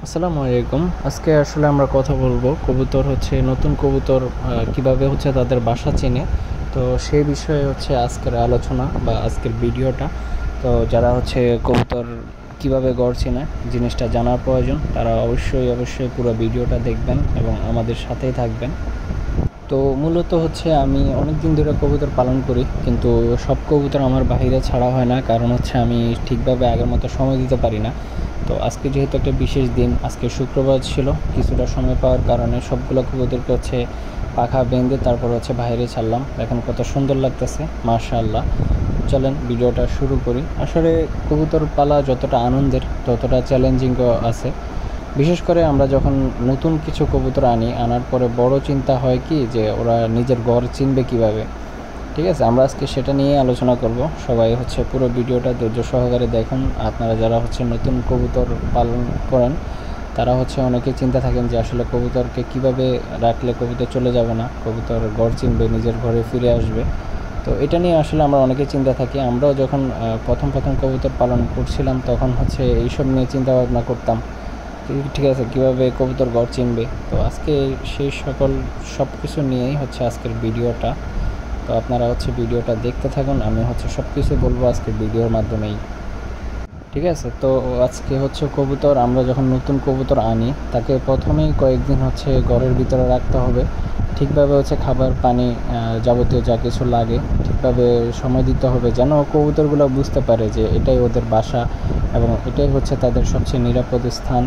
আসসালামু আলাইকুম। আজকে আসলে আমরা কথা বলবো কবুতর হচ্ছে নতুন কবুতর কিভাবে হচ্ছে তাদের বাসা চেনে। তো সেই বিষয়ে হচ্ছে আজকের আলোচনা বা আজকের ভিডিওটা। তো যারা হচ্ছে কবুতর কিভাবে গড় চেনে জিনিসটা জানার প্রয়োজন, তারা অবশ্যই পুরো ভিডিওটা দেখবেন এবং আমাদের সাথেই থাকবেন। তো মূলত হচ্ছে আমি অনেক দিন ধরে কবুতর পালন করি, কিন্তু সব কবুতর আমার বাইরে ছাড়া হয় না, কারণ হচ্ছে আমি ঠিকভাবে আগের মতো সময় দিতে পারি না। তো আজকে যেহেতু একটা বিশেষ দিন, আজকে শুক্রবার ছিল, কিছুটা সময় পাওয়ার কারণে সবগুলো কবুতরকে হচ্ছে পাখা বেঁধে তারপর হচ্ছে বাইরে ছাড়লাম। দেখেন কত সুন্দর লাগতেছে, মাশাআল্লাহ। চলেন ভিডিওটা শুরু করি। আসলে কবুতর পালা যতটা আনন্দের ততটা চ্যালেঞ্জিংও আছে। বিশেষ করে আমরা যখন নতুন কিছু কবুতর আনার পরে বড় চিন্তা হয় কি যে ওরা নিজের ঘর চিনবে কিভাবে। ঠিক আছে, আমরা আজকে সেটা নিয়ে আলোচনা করব। সবাই হচ্ছে পুরো ভিডিওটা ধৈর্য সহকারে দেখুন। আপনারা যারা হচ্ছে নতুন কবুতর পালন করেন, তারা হচ্ছে অনেকে চিন্তা থাকেন যে আসলে কবুতরকে কিভাবে রাখলে কবুতর চলে যাবে না, কবুতর ঘর চিনবে, নিজের ঘরে ফিরে আসবে। তো এটা নিয়ে আসলে আমরা অনেকে চিন্তা থাকি। আমরাও যখন প্রথম কবুতর পালন করছিলাম, তখন হচ্ছে এইসব নিয়ে চিন্তা ভাবনা করতাম। ঠিক আছে, কীভাবে কবুতর ঘর চিনবে। তো আজকে সেই সব কিছু নিয়েই হচ্ছে আজকের ভিডিওটা। তো আপনারা হচ্ছে ভিডিওটা দেখতে থাকুন, আমি হচ্ছে সব কিছু বলবো আজকের ভিডিওর মাধ্যমেই। ঠিক আছে, তো আজকে হচ্ছে কবুতর আমরা যখন নতুন কবুতর আনি, তাকে প্রথমেই কয়েকদিন হচ্ছে ঘরের ভিতরে রাখতে হবে। ঠিকভাবে হচ্ছে খাবার পানি যাবতীয় যা কিছু লাগে ঠিকভাবে সময় দিতে হবে, যেন কবুতরগুলো বুঝতে পারে যে এটাই ওদের বাসা এবং এটাই হচ্ছে তাদের সবচেয়ে নিরাপদ স্থান।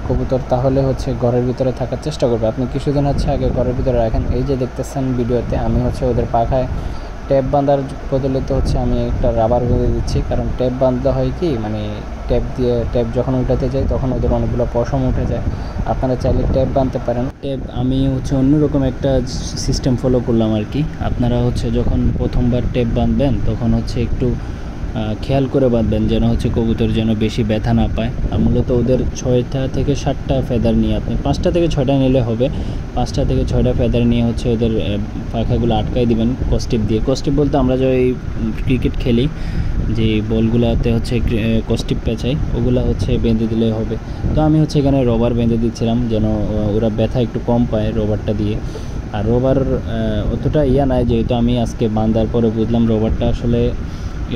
কবুতর তাহলে হচ্ছে ঘরের ভিতরে থাকার চেষ্টা করবে। আপনি কিছুদিন হচ্ছে আগে ঘরের ভিতরে রাখেন, এই যে দেখতেছেন ভিডিওতে আমি হচ্ছে ওদের পাখায় ট্যাপ বাঁধার বদলে হচ্ছে আমি একটা রাবার বেঁধে দিচ্ছি। কারণ ট্যাপ বাঁধতে হয় কি, মানে ট্যাপ যখন উঠাতে যাই তখন ওদের অনেকগুলো পশম উঠে যায়। আপনারা চাইলে ট্যাপ বাঁধতে পারেন। ট্যাপ আমি হচ্ছে অন্যরকম একটা সিস্টেম ফলো করলাম আর কি। আপনারা হচ্ছে যখন প্রথমবার ট্যাপ বাঁধবেন তখন হচ্ছে একটু খেয়াল করে বাঁধবেন, যেন হচ্ছে কবুতর যেন বেশি ব্যথা না পায়। আর মূলত ওদের 6টা থেকে 7টা ফেদার নিয়ে, আপনি 5টা থেকে 6টা নিলে হবে। 5টা থেকে 6টা ফেদার নিয়ে হচ্ছে ওদের পাখাগুলো আটকাই দিবেন কস্টিপ দিয়ে। কস্টিপ বলতে আমরা যে ওই ক্রিকেট খেলি যে বলগুলোতে হচ্ছে কস্টিপ পেঁচাই, ওগুলো হচ্ছে বেঁধে দিলে হবে। তো আমি হচ্ছে এখানে রবার বেঁধে দিচ্ছিলাম, যেন ওরা ব্যথা একটু কম পায় রবারটা দিয়ে। আর রবার অতটা নাই, যেহেতু আমি আজকে বাঁধার পরে বুঝলাম রবারটা আসলে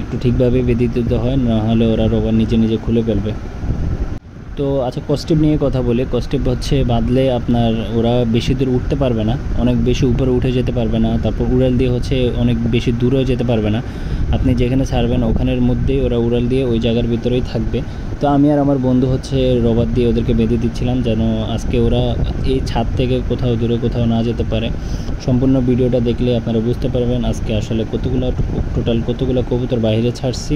একটু ঠিকভাবে বেঁধে দিতে হয়, নাহলে ওরা রবার নিজে খুলে ফেলবে। তো আচ্ছা, কস্টিপ নিয়ে কথা বলি। কস্টিপ হচ্ছে বাঁধলে আপনার ওরা বেশি দূর উঠতে পারবে না, অনেক বেশি উপরে উঠে যেতে পারবে না, তারপর উড়াল দিয়ে হচ্ছে অনেক বেশি দূরেও যেতে পারবে না। আপনি যেখানে ছাড়বেন ওখানের মধ্যেই ওরা উড়াল দিয়ে ওই জায়গার ভিতরেই থাকবে। তো আমি আর আমার বন্ধু হচ্ছে রবার দিয়ে ওদেরকে বেঁধে দিচ্ছিলাম, যেন আজকে ওরা এই ছাদ থেকে দূরে কোথাও না যেতে পারে। সম্পূর্ণ ভিডিওটা দেখলে আপনারা বুঝতে পারবেন আজকে আসলে টোটাল কতগুলো কবুতর বাইরে ছাড়ছি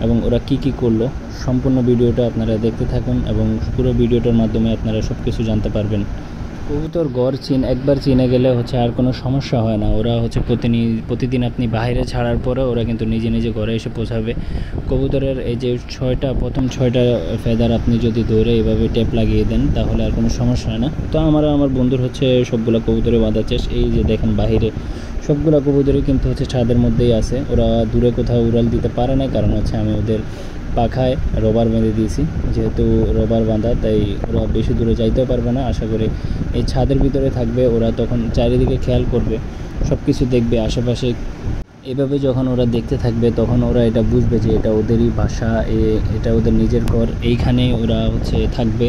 এবং ওরা কি করলো। সম্পূর্ণ ভিডিওটা আপনারা দেখতে থাকুন এবং পুরো ভিডিওটার মাধ্যমে আপনারা সব কিছু জানতে পারবেন। কবুতর ঘর একবার চিনে গেলে হচ্ছে আর কোনো সমস্যা হয় না। ওরা হচ্ছে প্রতিদিন আপনি বাইরে ছাড়ার পরে ওরা কিন্তু নিজে ঘরে এসে পৌঁছাবে। কবুতরের এই যে প্রথম 6টা ফেদার আপনি যদি ধরে এভাবে টেপ লাগিয়ে দেন তাহলে আর কোনো সমস্যা হয় না। তো আমার বন্ধুর হচ্ছে সবগুলো কবুতরে বাঁধা শেষ। এই যে দেখেন বাইরে সবগুলো কবুতরই কিন্তু হচ্ছে ছাদের মধ্যেই আছে। ওরা দূরে কোথাও উড়াল দিতে পারে না, কারণ হচ্ছে আমি ওদের পাখায় রবার বেঁধে দিয়েছি। যেহেতু রবার বাঁধা, তাই ওরা বেশি দূরে যাইতেও পারবে না। আশা করি এই ছাদের ভিতরে থাকবে। ওরা তখন চারিদিকে খেয়াল করবে, সব কিছু দেখবে আশেপাশে। এভাবে যখন ওরা দেখতে থাকবে তখন ওরা এটা বুঝবে যে এটা ওদেরই বাসা, এটা ওদের নিজের ঘর, এইখানে ওরা হচ্ছে থাকবে।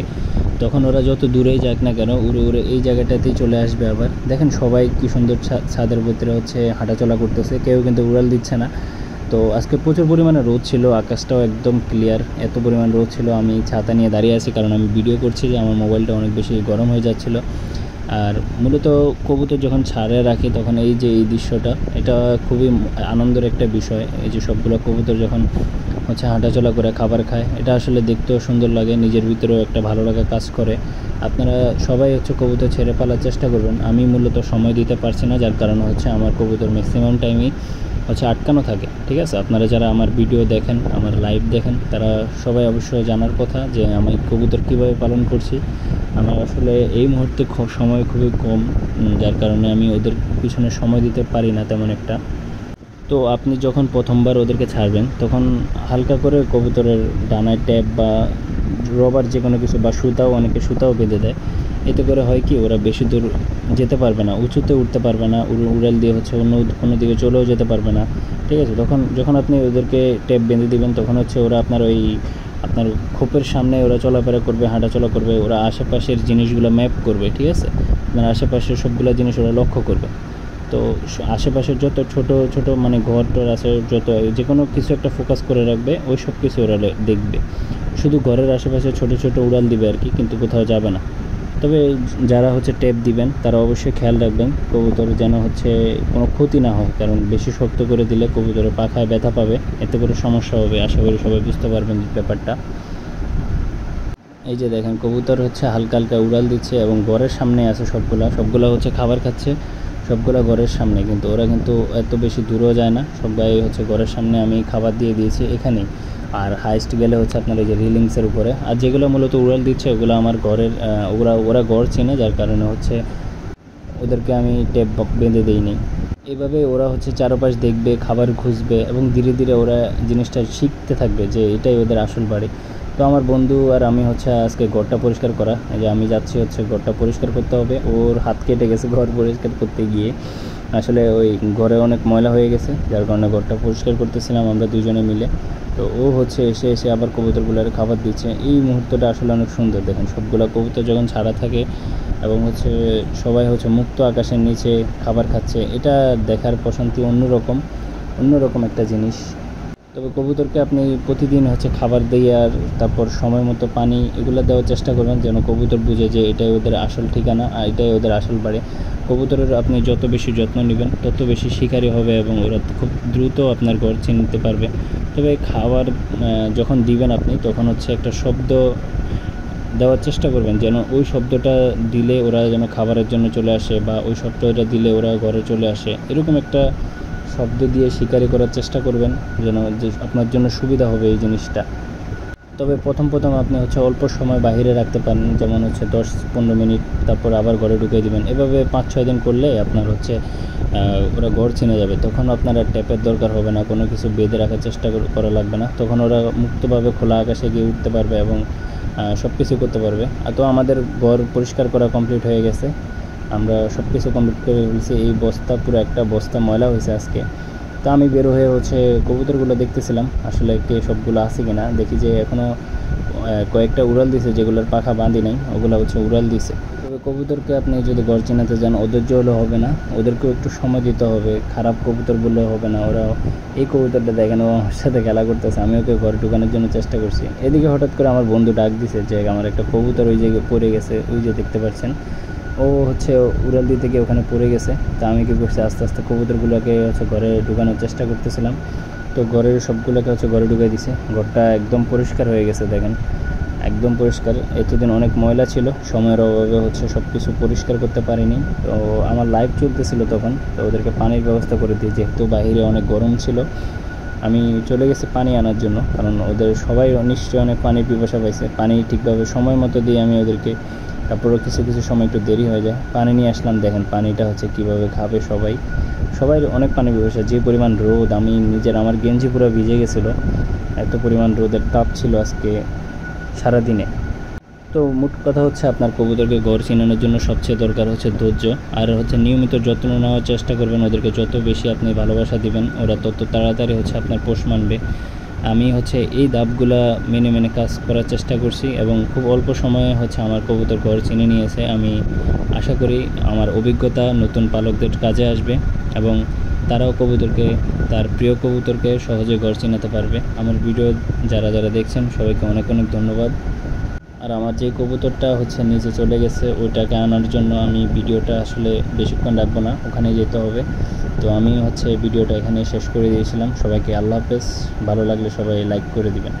তখন ওরা যত দূরেই যাক না কেন উড়ে এই জায়গাটাতেই চলে আসবে। আবার দেখেন সবাই কি সুন্দর ছাদের ভিতরে হচ্ছে হাঁটাচলা করতেছে, কেউ কিন্তু উড়াল দিচ্ছে না। তো আজকে প্রচুর পরিমাণে রোদ ছিল, আকাশটাও একদম ক্লিয়ার। এত পরিমাণ রোদ ছিল, আমি ছাতা নিয়ে দাঁড়িয়ে আছি কারণ আমি ভিডিও করছি, যে আমার মোবাইলটা অনেক বেশি গরম হয়ে যাচ্ছিলো। আর মূলত কবুতর যখন ছাড়ে রাখি তখন এই যে এই দৃশ্যটা, এটা খুবই আনন্দের একটা বিষয়। এই যে সবগুলো কবুতর যখন হচ্ছে হাঁটাচলা করে খাবার খায়, এটা আসলে দেখতেও সুন্দর লাগে, নিজের ভিতরেও একটা ভালো লাগা কাজ করে। আপনারা সবাই হচ্ছে কবুতর ছেড়ে পালার চেষ্টা করবেন। আমি মূলত সময় দিতে পারছি না, যার কারণে হচ্ছে আমার কবুতর ম্যাক্সিমাম টাইমই হচ্ছে আটকানো থাকে। ঠিক আছে, আপনারা যারা আমার ভিডিও দেখেন, আমার লাইভ দেখেন, তারা সবাই অবশ্যই জানার কথা যে আমি কবুতর কীভাবে পালন করছি। আমার আসলে এই মুহূর্তে সময় খুবই কম, যার কারণে আমি ওদের পিছনে সময় দিতে পারি না তেমন একটা। তো আপনি যখন প্রথমবার ওদেরকে ছাড়বেন তখন হালকা করে কবুতরের ডানায় ট্যাপ বা রবার যে কোনো কিছু বা সুতাও, অনেকে সুতাও বেঁধে দেয়। এতে করে হয় কি, ওরা বেশি দূর যেতে পারবে না, উঁচুতে উঠতে পারবে না, উড়াল দিয়ে হচ্ছে অন্য কোনো দিকে চলেও যেতে পারবে না। ঠিক আছে, যখন আপনি ওদেরকে টেপ বেঁধে দিবেন তখন হচ্ছে ওরা আপনার খোপের সামনে ওরা চলাফেরা করবে, হাঁটাচলা করবে, ওরা আশেপাশের জিনিসগুলো ম্যাপ করবে। ঠিক আছে, আপনার আশেপাশের সবগুলো জিনিস ওরা লক্ষ্য করবে। তো আশেপাশের যত ছোট ছোট মানে ঘর টর আছে, যত যে কোনো কিছু একটা ফোকাস করে রাখবে, ওই সব কিছু ওরা দেখবে। শুধু ঘরের আশেপাশে ছোট ছোট উড়াল দিবে আর কি, কিন্তু কোথাও যাবে না। তবে যারা হচ্ছে টেপ দিবেন তারা অবশ্যই খেয়াল রাখবেন কবুতর যেন হচ্ছে কোনো ক্ষতি না হয়, কারণ বেশি শক্ত করে দিলে কবুতরের পাখায় ব্যথা পাবে, এতে করে সমস্যা হবে। আশা করি সবাই বুঝতে পারবেন ব্যাপারটা। এই যে দেখেন কবুতর হচ্ছে হালকা হালকা উড়াল দিচ্ছে এবং ঘরের সামনে আছে সবগুলা হচ্ছে খাবার খাচ্ছে, সবগুলা ঘরের সামনে, কিন্তু ওরা কিন্তু এত বেশি দূরেও যায় না, সবাই হচ্ছে ঘরের সামনে আমি খাবার দিয়ে দিয়েছি এখানেই। আর হাইস্ট গেলে হচ্ছে আপনার এই যে রিলিংসের উপরে, আর যেগুলো মূলত উড়াল দিচ্ছে ওগুলো আমার ঘরের, ওরা ঘর চেনে, যার কারণে হচ্ছে ওদেরকে আমি টেপ বেঁধে দিইনি। এইভাবে ওরা হচ্ছে চারপাশ দেখবে, খাবার খুঁজবে এবং ধীরে ধীরে ওরা জিনিসটা শিখতে থাকবে যে এটাই ওদের আসল বাড়ি। তো আমার বন্ধু আর আমি হচ্ছে আজকে ঘরটা পরিষ্কার করা, এই যে আমি যাচ্ছি হচ্ছে ঘরটা পরিষ্কার করতে হবে। ওর হাত কেটে গেছে ঘর পরিষ্কার করতে গিয়ে, আসলে ওই ঘরে অনেক ময়লা হয়ে গেছে, যার কারণে ঘরটা পরিষ্কার করতেছিলাম আমরা দুজনে মিলে। তো ও হচ্ছে এসে এসে আবার কবুতরগুলোর খাবার দিচ্ছে। এই মুহূর্তটা আসলে অনেক সুন্দর, দেখেন সবগুলো কবুতর যখন ছাড়া থাকে এবং হচ্ছে সবাই হচ্ছে মুক্ত আকাশের নিচে খাবার খাচ্ছে, এটা দেখার প্রশান্তি অন্যরকম একটা জিনিস। তবে কবুতরকে আপনি প্রতিদিন হচ্ছে খাবার দিয়ে আর তারপর সময় মতো পানি এগুলো দেওয়ার চেষ্টা করবেন, যেন কবুতর বুঝে যে এটাই ওদের আসল ঠিকানা আর এটাই ওদের আসল বাড়ি। কবুতরের আপনি যত বেশি যত্ন নেবেন তত বেশি শিকারী হবে এবং ওরা খুব দ্রুত আপনার ঘর চিনতে পারবে। তবে খাবার যখন দিবেন আপনি, তখন হচ্ছে একটা শব্দ দেওয়ার চেষ্টা করবেন, যেন ওই শব্দটা দিলে ওরা যেন খাবারের জন্য চলে আসে, বা ওই শব্দটা দিলে ওরা ঘরে চলে আসে, এরকম একটা শব্দ দিয়ে শিকারি করার চেষ্টা করবেন, যেন যে আপনার জন্য সুবিধা হবে এই জিনিসটা। তবে প্রথম আপনি হচ্ছে অল্প সময় বাইরে রাখতে পারেন, যেমন হচ্ছে 10-15 মিনিট, তারপর আবার ঘরে ঢুকিয়ে দেবেন। এভাবে 5-6 দিন করলে আপনার হচ্ছে ওরা ঘর চিনে যাবে, তখন আপনার আর ট্যাপের দরকার হবে না, কোনো কিছু বেঁধে রাখার চেষ্টা করা লাগবে না, তখন ওরা মুক্তভাবে খোলা আকাশে গিয়ে উঠতে পারবে এবং সব কিছু করতে পারবে। আর তো আমাদের ঘর পরিষ্কার করা কমপ্লিট হয়ে গেছে, আমরা সব কিছু কমপ্লিট করে ফেলছি। এই বস্তা, পুরো একটা বস্তা ময়লা হয়েছে আজকে। তা আমি বের হয়ে হচ্ছে কবুতরগুলো দেখতেছিলাম আসলে কে সবগুলো আছে কিনা, দেখি যে এখনও কয়েকটা উড়াল দিছে, যেগুলোর পাখা বাঁধি নাই ওগুলো হচ্ছে উড়াল দিছে। তবে কবুতরকে আপনি যদি ঘর চেনাতে যান, অধৈর্য হলে হবে না, ওদেরকেও একটু সময় দিতে হবে। খারাপ কবুতর বললেও হবে না, ওরা এই কবুতরটা দেখেন ও আমার সাথে খেলা করতেছে, আমি ওকে ঘরে ঢুকানোর জন্য চেষ্টা করছি। এদিকে হঠাৎ করে আমার বন্ধু ডাক দিছে যে আমার একটা কবুতর ওই জায়গায় পড়ে গেছে, ওই যে দেখতে পাচ্ছেন, ও হচ্ছে উড়াল দিতে গিয়ে ওখানে পড়ে গেছে। তা আমি কী করছি, আস্তে আস্তে কবুতরগুলোকে হচ্ছে ঘরে ঢুকানোর চেষ্টা করতেছিলাম। তো ঘরের সবগুলোকে হচ্ছে ঘরে ঢুকিয়ে দিছে, ঘরটা একদম পরিষ্কার হয়ে গেছে, দেখেন একদম পরিষ্কার। এতদিন অনেক ময়লা ছিল, সময়ের অভাবে হচ্ছে সব কিছু পরিষ্কার করতে পারিনি। তো আমার লাইভ চলতেছিল তখন, তো ওদেরকে পানির ব্যবস্থা করে দিই, যেহেতু বাইরে অনেক গরম ছিল। আমি চলে গেছি পানি আনার জন্য, কারণ ওদের সবাই নিশ্চয়ই অনেক পানির পিপাসা পাইছে। পানি ঠিকভাবে সময় মতো দিয়ে আমি ওদেরকে, তারপরেও কিছু সময় একটু দেরি হয়ে যায়। পানি নিয়ে আসলাম, দেখেন পানিটা হচ্ছে কীভাবে খাবে সবাই অনেক পানি পিপাসা। যে পরিমাণ রোদ, আমি আমার গেঞ্জি পুরো ভিজে গেছিলো, এত পরিমাণ রোদের তাপ ছিল আজকে সারাদিনে। তো মোট কথা হচ্ছে আপনার কবুতরকে ঘর চিনানোর জন্য সবচেয়ে দরকার হচ্ছে ধৈর্য, আর হচ্ছে নিয়মিত যত্ন নেওয়ার চেষ্টা করবেন। ওদেরকে যত বেশি আপনি ভালোবাসা দিবেন, ওরা তত তাড়াতাড়ি হচ্ছে আপনার পোষ মানবে। আমি হচ্ছে এই ধাপগুলা মেনে কাজ করার চেষ্টা করছি এবং খুব অল্প সময়ে হচ্ছে আমার কবুতর ঘর চিনে নিয়েছে। আমি আশা করি আমার অভিজ্ঞতা নতুন পালকদের কাজে আসবে এবং তারাও তার প্রিয় কবুতরকে সহজে ঘর চিনাতে পারবে। আমার ভিডিও যারা দেখছেন সবাইকে অনেক ধন্যবাদ। আর আমার যে কবুতরটা হচ্ছে নিচে চলে গেছে, ওইটাকে আনার জন্য আমি ভিডিওটা আসলে বেশিক্ষণ রাখবো না, ওখানে যেতে হবে। তো আমি হচ্ছে ভিডিওটা এখানে শেষ করে দিয়েছিলাম। সবাইকে আল্লাহ হাফেজ, ভালো লাগলে সবাই লাইক করে দিবেন।